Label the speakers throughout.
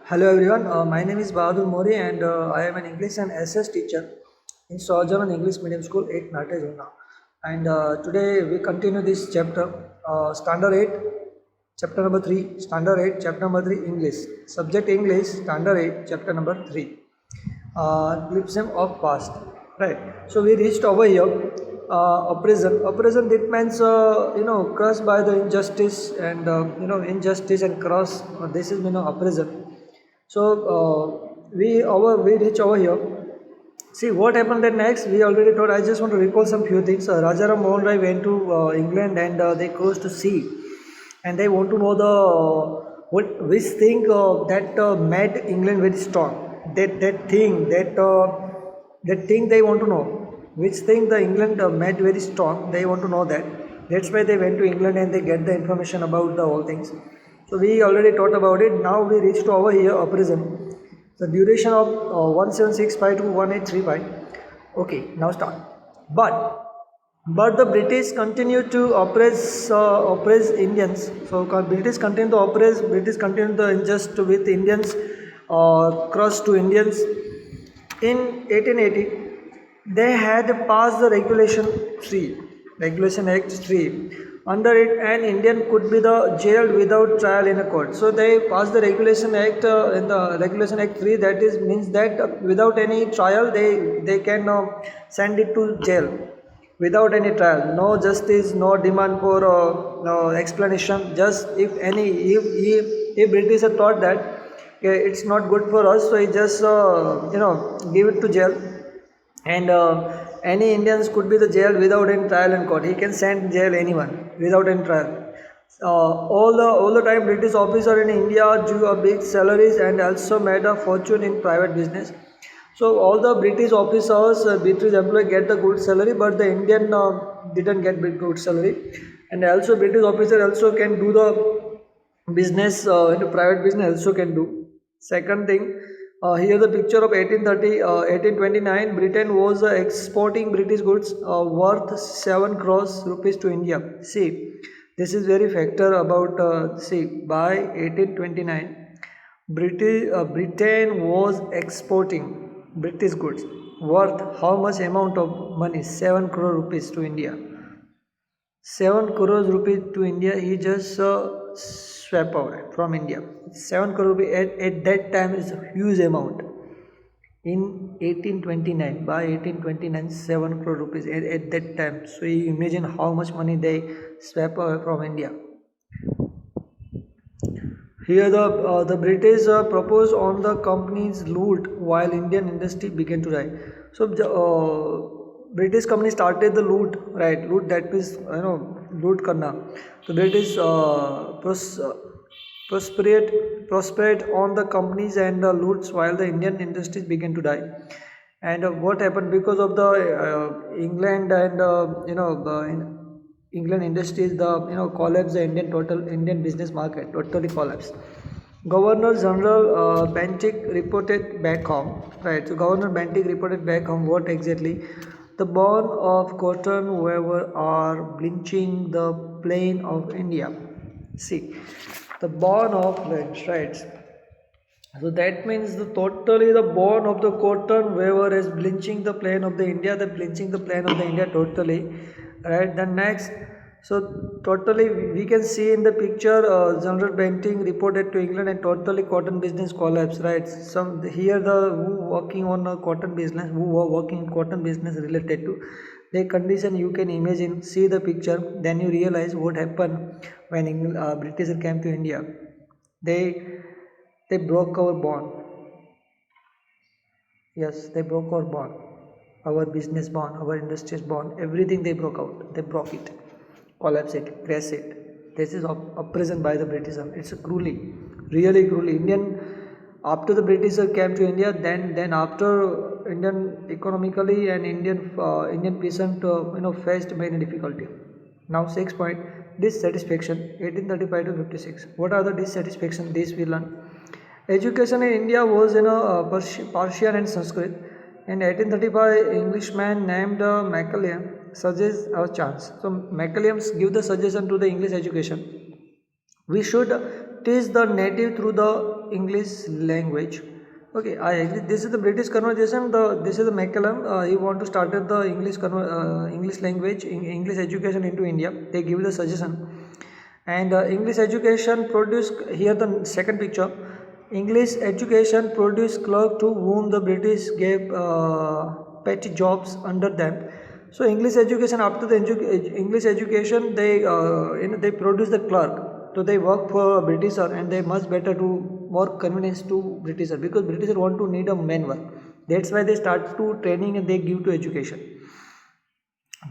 Speaker 1: Hello everyone, my name is Bahadur Mori and I am an English and SS teacher in Sojourn English Medium School 8 Natejuna. And today we continue this chapter, Standard 8, chapter number 3, Standard 8, chapter number 3, English. Subject English, Standard 8, chapter number 3. Glimpsum of past. Right. So we reached over here. Oppression. Oppression. That means crushed by the injustice and injustice and cross. This is oppression. So we reach over here. See what happened then next. We already told. I just want to recall some few things. Rajaram Mohan Rai went to England and they crossed to sea, and they want to know the what which thing that made England very strong. That thing they want to know. Which thing the England made very strong. They want to know that. That's why they went to England and they get the information about the whole things. So we already talked about it. Now we reached over here a prison. The duration of 1765 to 1835. Okay, now start. But the British continue to oppress Indians. So British continue to oppress. British continue to injust with Indians, cross to Indians. In 1880, they had passed the Regulation Act 3. Under it, an Indian could be the jailed without trial in a court. So they passed the Regulation Act in the Regulation Act 3. That is means that without any trial, they can send it to jail without any trial. No justice, no demand for no explanation. Just if British had thought that okay, it's not good for us, so he just give it to jail, and any Indians could be the jail without any trial in court. He can send jail anyone without any trial. All the time British officer in India drew a big salaries and also made a fortune in private business. So all the British officers, British employee get the good salary, but the Indian didn't get good salary. And also British officer also can do the business into private business also can do. Second thing, here the picture of 1830, 1829, Britain was exporting British goods worth 7 crores rupees to India. See, this is very factor about, by 1829, Britain was exporting British goods worth how much amount of money? 7 crore rupees to India. 7 crores rupees to India, he just swept away from India. 7 crore rupees at that time is a huge amount. In 1829, by 1829, 7 crore rupees at that time. So you imagine how much money they swept away from India. Here the British proposed on the company's loot while Indian industry began to die. So British company started the loot, right? Loot, that means loot karna. The British prospered on the companies and loots while the Indian industries began to die. And what happened because of the England and England industries, the collapse, the Indian business market totally collapsed. Governor General Bentinck reported back home. Right. So Governor Bentinck reported back home what exactly? The born of cotton weaver are bleaching the plain of India. See, the born of lands, right? So that means the born of the cotton weaver is bleaching the plain of the India. The bleaching the plain of the India totally, right? Then next, so totally we can see in the picture General Bentinck reported to England and totally cotton business collapse, right? Some here the who working on a cotton business, who were working in cotton business related to the condition, you can imagine, see the picture, then you realize what happened when British came to India. They broke our bond. Yes, they broke our bond, our business bond, our industries bond, everything they broke out. They broke it, collapse it, crash it. This is oppression by the British. It's cruelly, really cruelly. After the British came to India, then after Indian economically and Indian peasant faced many difficulty. Now 6 point dissatisfaction 1835 to 56. What are the dissatisfaction? This we learn. Education in India was Persian and Sanskrit. In 1835, Englishman named Macaulay suggests a chance. So Macaulay give the suggestion to the English education. We should teach the native through the English language. Okay, I agree. This is the British conversation. This is the Macallum. He want to start the English language, English education into India. They give the suggestion, and English education produced here the second picture. English education produced clerk to whom the British gave petty jobs under them. So English education, after the English education, they produce the clerk. So they work for Britisher, and they much better to more convenience to Britisher, because Britisher want to need a manwork. That's why they start to training and they give to education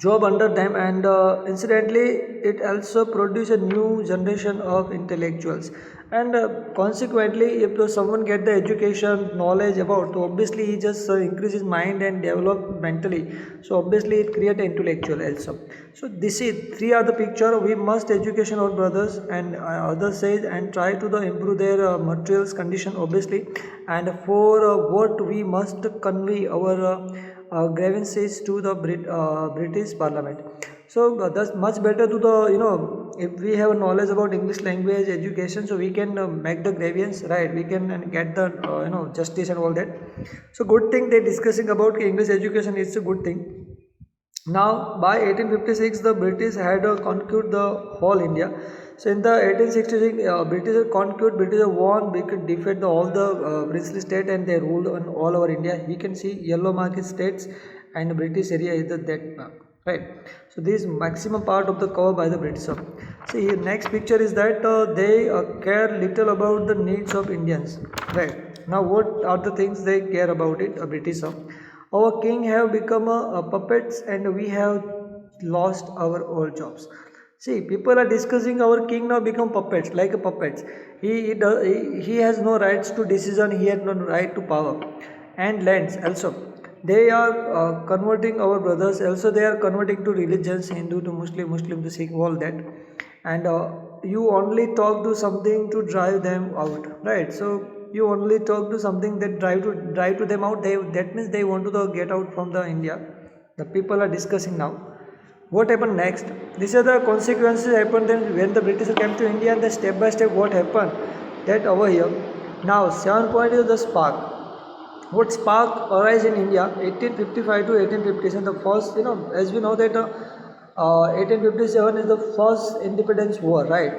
Speaker 1: job under them. And incidentally it also produce a new generation of intellectuals. And consequently, if someone get the education knowledge about, so obviously he just increase his mind and develop mentally, so obviously it create intellectual also. So this is three are the picture. We must education our brothers, and others says, and try to the improve their materials condition obviously. And for what we must convey our grievances to the British Parliament. So that's much better to the, if we have knowledge about English language education, so we can make the grievance, right? We can get the justice and all that. So good thing they discussing about English education is a good thing. Now by 1856 the British had conquered the whole India. So in the 1866 British conquered, British won, we could defeat all the princely state, and they ruled on all over India. We can see yellow market states and British area is that map, right? So this is maximum part of the cover by the British. So here next picture is that they care little about the needs of Indians, right? Now what are the things they care about it, a British? Our king have become puppets, and we have lost our old jobs. See, people are discussing our king now become puppets, like a puppets. He has no rights to decision. He has no right to power, and lands also. They are converting our brothers. Also, they are converting to religions, Hindu to Muslim, Muslim to Sikh, all that. And you only talk to something to drive them out, right? So you only talk to something that drive to them out. That means they want to get out from the India. The people are discussing now. What happened next? These are the consequences happened then when the British came to India, and the step by step what happened. That over here. Now 7 point is the spark. What spark arise in India 1855 to 1857. The first, as we know that 1857 is the first independence war, right?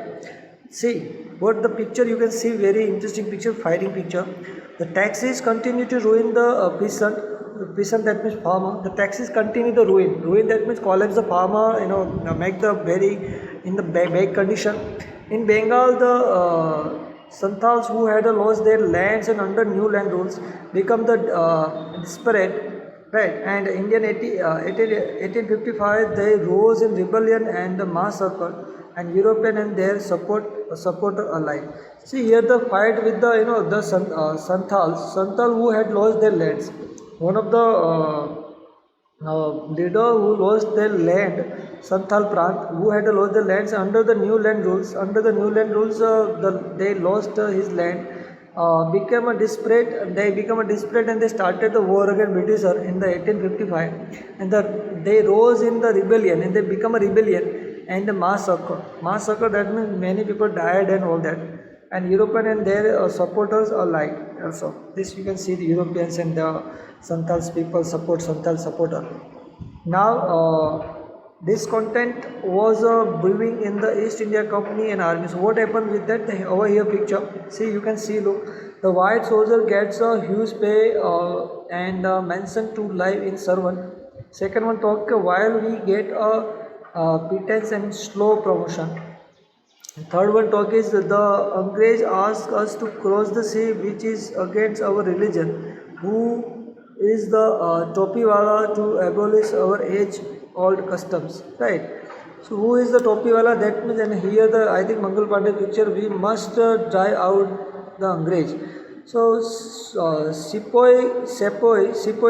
Speaker 1: See what the picture you can see, very interesting picture, fighting picture. The taxes continue to ruin the peasant. The peasant, that means farmer. The taxes continue to ruin, that means collapse the farmer, make the very in the bad condition. In Bengal, the Santals who had lost their lands and under new land rules become the desperate, right? And Indian 1855 they rose in rebellion and the massacre, and European and their supporter alike. See here the fight with the the Santal who had lost their lands. One of the leader who lost their land, Santhal Prant, who had lost their lands under the new land rules. Under the new land rules, they lost his land, became a desperate. They become a desperate, and they started the war against Britisher in the 1855. And they rose in the rebellion, and they become a rebellion and a massacre. Massacre, that means many people died and all that. And European and their supporters alike also. This you can see the Europeans and the Santals people support Santal supporter. Now this content was brewing in the East India Company and army. So what happened with that? Over here picture. See, you can see, look, the white soldier gets a huge pay and mentioned to live in servant. Second one talk while we get a pittance and slow promotion. Third one talk is the Angrez ask us to cross the sea, which is against our religion. Who is the Topiwala to abolish our age-old customs, right? So who is the Topiwala? That means, and here the I think Mangal Pandey picture, we must drive out the Angrez. So Sepoy,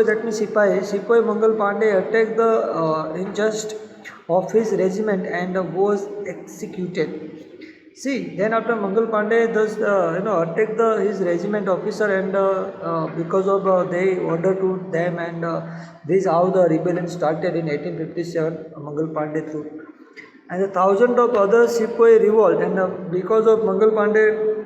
Speaker 1: that means Sepoy Mangal Pandey attacked the unjust of his regiment and was executed. See, then after Mangal Pandey does attack his regiment officer, and because of they order to them, and this is how the rebellion started in 1857. Mangal Pandey through, and 1,000 of other Sepoy revolt, and because of Mangal Pandey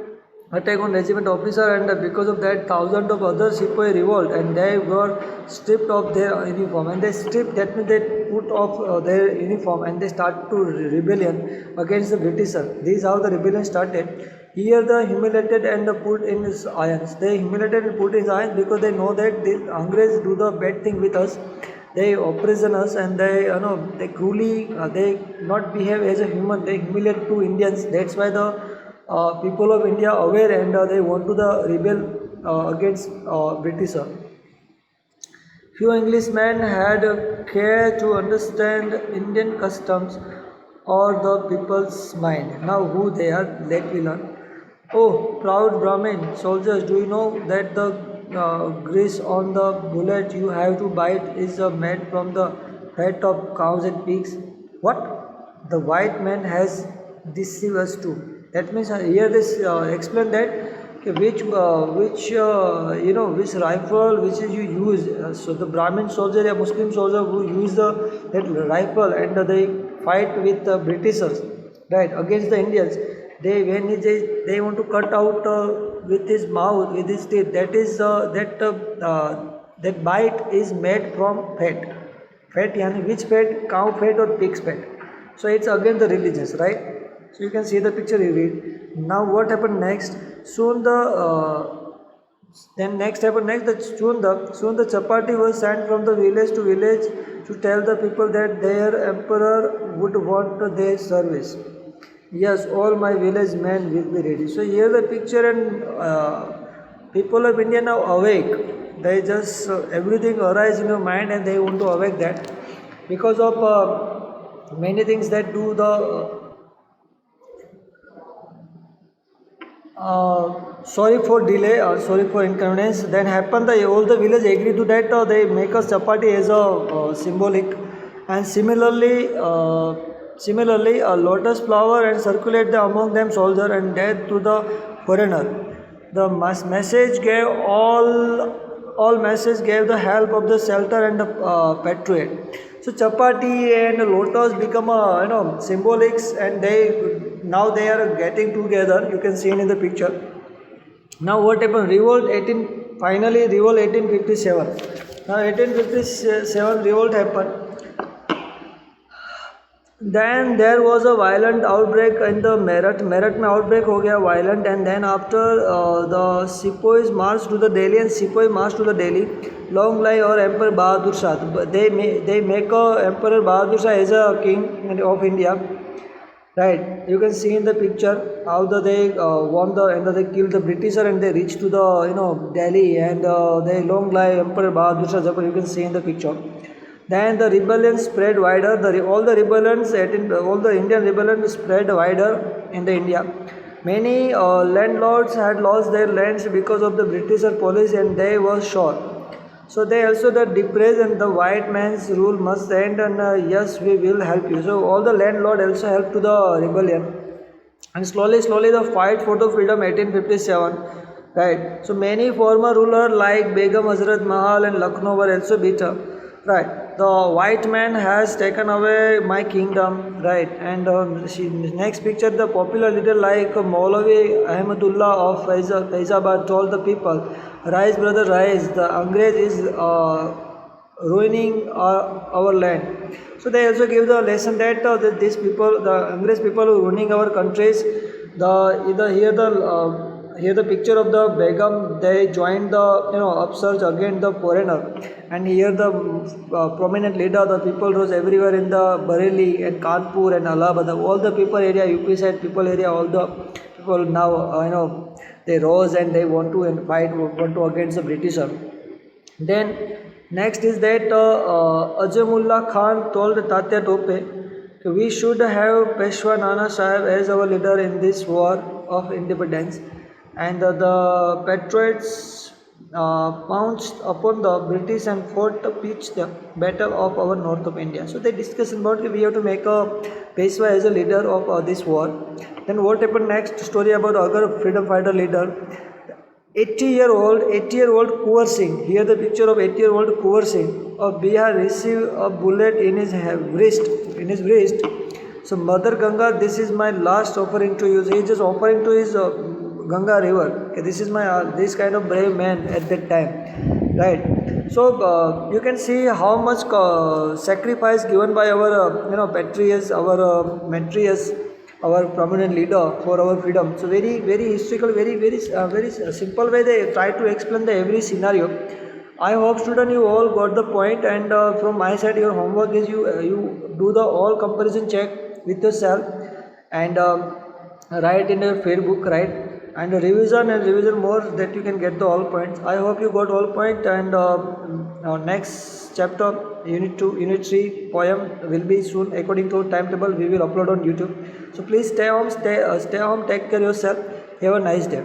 Speaker 1: attack on regiment officer, and because of that thousands of other sepoy revolt and they were stripped of their uniform, and they stripped, that means they put off their uniform and they start to rebellion against the britisher. This is how the rebellion started. Here the humiliated and put in his irons, they humiliated and put in his irons because they know that the Angrez do the bad thing with us. They opprison us and they they cruelly they not behave as a human, they humiliate two Indians. That's why the people of India aware and they want to the rebel against Britisher. Few Englishmen had care to understand Indian customs or the people's mind. Now who they are, let we learn. Oh, proud Brahmin soldiers, do you know that the grease on the bullet you have to bite is made from the fat of cows and pigs? What? The white man has deceived us too. That means here this explain that which rifle which is you use. So the Brahmin soldier or Muslim soldier who use that rifle and they fight with the Britishers, right, against the Indians. They want to cut out with his mouth, with his teeth. That is that bite is made from fat. Fat, yani which fat? Cow fat or pig's fat. So it's again the religious, right? So you can see the picture you read. Now what happened next? Soon the soon the chapati was sent from the village to village to tell the people that their emperor would want their service. Yes, all my village men will be ready. So here the picture, and people of India now awake. They just everything arise in your mind and they want to awake that because of many things that do the sorry for delay, sorry for inconvenience. Then happen the all the village agree to that. They make a chapati as a symbolic, and similarly, a lotus flower and circulate among them soldier and death to the foreigner. The message gave all message gave the help of the shelter and the patriot. So chapati and lotus become symbolics, and now they are getting together. You can see in the picture. Now what happened? Revolt 1857. Now 1857 revolt happened. Then there was a violent outbreak in the Meerut. Meerut में outbreak हो गया violent, and then after the sepoys marched to the Delhi, and sepoy marched to the Delhi. Long live our Emperor Bahadur Shah. They make Emperor Bahadur Shah as a king of India. Right, you can see in the picture how they won and they killed the Britisher and they reached to the Delhi, and they long live Emperor Bahadur Shah. You can see in the picture. Then the rebellion spread wider. All the Indian rebellion spread wider in the India. Many landlords had lost their lands because of the Britisher policy, and they were short. So they also the depressed, and the white man's rule must end, and yes, we will help you. So all the landlord also helped to the rebellion, and slowly the fight for the freedom 1857. Right. So many former rulers like Begum Hazrat Mahal and Lucknow were also bitter. Right, the white man has taken away my kingdom, right, and next picture, the popular leader like Maulavi Ahmadullah of Faizabad told the people, rise brother, rise, the Angrez is ruining our land. So they also give the lesson that these people, the Angrez people who are ruining our countries, here the picture of the Begum, they joined the upsurge against the foreigner, and here the prominent leader, the people rose everywhere in the Bareilly and Kanpur and Allahabad, all the people area, UP side people area, all the people now they rose and they want to fight, want to against the Britisher. Then next is that Azamullah Khan told Tatya Tope, we should have Peshwa Nana Sahib as our leader in this war of independence. And the patriots pounced upon the British and fought to pitch the battle of our north of India. So they discussed about we have to make a Peshwa as a leader of this war. Then what happened next? Story about other freedom fighter leader. 80-year-old Kuwar Singh. Here the picture of 80-year-old Kuwar Singh of Bihar received a bullet in his wrist. So Mother Ganga, this is my last offering to you. So he is just offering to his Ganga river. Okay, this is my this kind of brave man at that time, right? So you can see how much sacrifice given by our patriots, our matriarchs, our prominent leader for our freedom. So very historical, very simple way they try to explain the every scenario. I hope student you all got the point, and from my side your homework is you do the all comparison check with yourself, and write in your fair book, right, and revision more that you can get the all points. I hope you got all point, and next chapter unit 2 unit 3 poem will be soon according to timetable we will upload on YouTube. So please stay home, stay home, take care of yourself. Have a nice day.